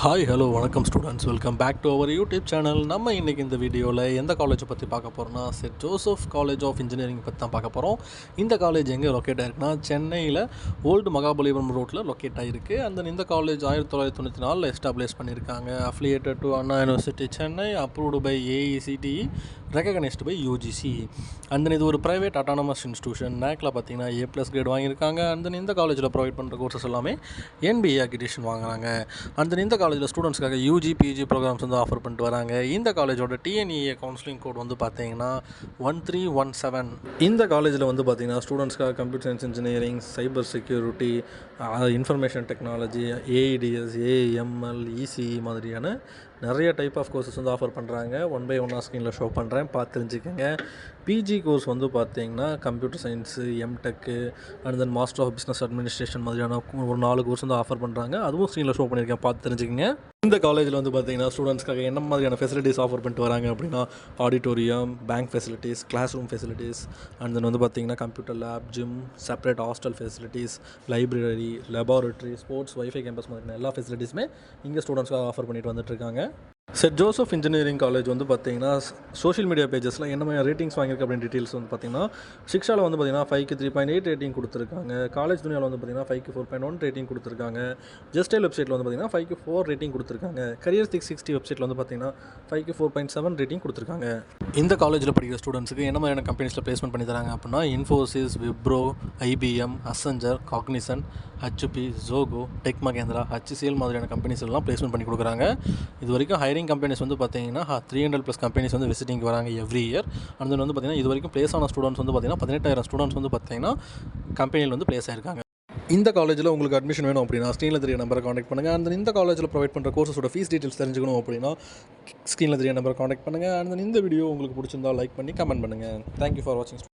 Hi hello வணக்கம் students, welcome back to our YouTube channel. நம்ம இன்றைக்கி இந்த வீடியோவில் எந்த காலேஜை பற்றி பார்க்க போகிறோம்னா, saint Joseph college of engineering பற்றி தான் பார்க்க போகிறோம். இந்த காலேஜ் எங்கே லொக்கேட் ஆகிருக்குன்னா, சென்னையில் ஓல்டு மகாபலிபுரம் ரோட்டில் லொக்கேட் ஆகிருக்கு. இந்த காலேஜ் 1994 எஸ்டாப்ளிஷ் பண்ணியிருக்காங்க. Affiliated to Anna university Chennai, approved by AICTE, recognised by UGC. இது ஒரு ப்ரைவேட் அட்டானமஸ் இன்ஸ்டியூஷன். நேக்கில் பார்த்தீங்கன்னா A+ கிரேட் வாங்கியிருக்காங்க. இந்த காலேஜில் ப்ரொவைட் பண்ணுற கோர்சஸ் எல்லாமே NBA அக்ரிடேஷன் வாங்குறாங்க. இந்த காலேஜில் ஸ்டூடெண்ட்ஸ்க்காக யூஜி பிஜி ப்ரோக்ராம்ஸ் ஆஃபர் பண்ணிட்டு வராங்க. இந்த காலேஜோட TNEA கவுன்சிலிங் கோட் பார்த்தீங்கன்னா 1317. இந்த காலேஜில் பார்த்தீங்கன்னா ஸ்டூடெண்ட்ஸ்க்காக computer science engineering, cyber security, information technology, AEDS, AML, ECE மாதிரியான நிறைய டைப் ஆஃப் கோர்சஸ் ஆஃபர் பண்ணுறாங்க. 1 by 1 ஸ்க்ரீனில் ஷோ பண்ணுறேன், பார்த்து தெரிஞ்சுக்கோங்க. பிஜி கோர்ஸ் பார்த்தீங்கன்னா computer science, MTech and master of business administration மாதிரியான ஒரு 4 கோர்ஸ் ஆஃபர் பண்ணுறாங்க. அதுவும் ஸ்க்ரீனில் ஷோ பண்ணியிருக்கேன், பார்த்து தெரிஞ்சுக்கோங்க. இந்த காலேஜில் பார்த்தீங்கன்னா ஸ்டூடெண்ட்ஸ்க்காக என்ன மாதிரியான ஃபெசிலிட்டிஸ் ஆஃபர் பண்ணிட்டு வராங்க அப்படின்னா, auditorium, bank facilities, class room facilities, and பார்த்தீங்கன்னா computer lab, gym, separate hostel facilities, library, laboratory, sports, wifi campus மாதிரியான எல்லா ஃபெசிலிட்டிஸுமே இங்கே ஸ்டூடெண்ட்ஸ்க்காக ஆஃபர் பண்ணிட்டு வந்துட்டுருக்காங்க. சென்ட் ஜோசப் இன்ஜினியரிங் காலேஜ் பார்த்தீங்கன்னா சோஷியல் மீடியா பேஜஸில் என்ன மாதிரி ரேட்டிங்ஸ் வாங்கியிருக்கு அப்படின்னு டீட்டெயில்ஸ் பார்த்தீங்கன்னா, சிக்ஷாவில் பார்த்தீங்கன்னா 5க்கு 3.8 ரேட்டிங் கொடுத்துருக்காங்க. காலேஜ் துனியாவில் பார்த்தீங்கன்னா 5க்கு 4.1 ரேட்டிங் கொடுத்துருக்காங்க. ஜஸ்டைல் வெப்சைட்டில் பார்த்தீங்கன்னா 5க்கு 4 ரேட்டிங் கொடுத்துருக்காங்க. கரியர் 660 வெப்சைட்டில் பார்த்தீங்கன்னா 5க்கு 4.7 ரேட்டிங் கொடுத்துருக்காங்க. இந்த காலேஜில் படிக்கிற ஸ்டூடெண்ட்ஸுக்கு என்ன மாதிரியான கம்பெனிஸில் பிளேஸ்மெண்ட் பண்ணி தராங்க அப்படின்னா, Infosys, Wipro, IBM, Accenture, Cognizant, HP, Zoho, tech Mahindra, HCL மாதிரியான கம்பெனிஸ் எல்லாம் பிளேஸ்மெண்ட் பண்ணி கொடுக்குறாங்க. இது வரைக்கும் ஹைரிங் கம்பெனிஸ் பார்த்தீங்கன்னா 300+ கம்பெனிஸ் விசிட்டிங் வராங்க எவ்ரி இயர். அண்ட் பார்த்தீங்கன்னா இது வரைக்கும் பிளேஸ் ஆன ஸ்டூடெண்ட்ஸ் பார்த்தீங்கன்னா 18,000 ஸ்டூடெண்ட்ஸ் பார்த்தீங்கன்னா கம்பெனியில் பிளேஸ் ஆயிருக்காங்க. இந்த காலேஜில் உங்களுக்கு அட்மிஷன் வேணும் அப்படின்னா ஸ்க்ரீனில் தெரிய நம்பரை காண்டாக்ட் பண்ணுங்கள். அண்ட் இந்த காலேஜில் ப்ரொவைட் பண்ணுற கோர்ஸோட ஃபீஸ் டீட்டெயில்ஸ் தெரிஞ்சுக்கணும் அப்படின்னா ஸ்க்ரீனில் தெரிய நம்பரை காண்டாக்ட் பண்ணுங்கள். அண்ட் இந்த வீடியோ உங்களுக்கு பிடிச்சிருந்தா லைக் பண்ணி கமெண்ட் பண்ணுங்கள். தேங்க்யூ ஃபார் வாட்சிங்.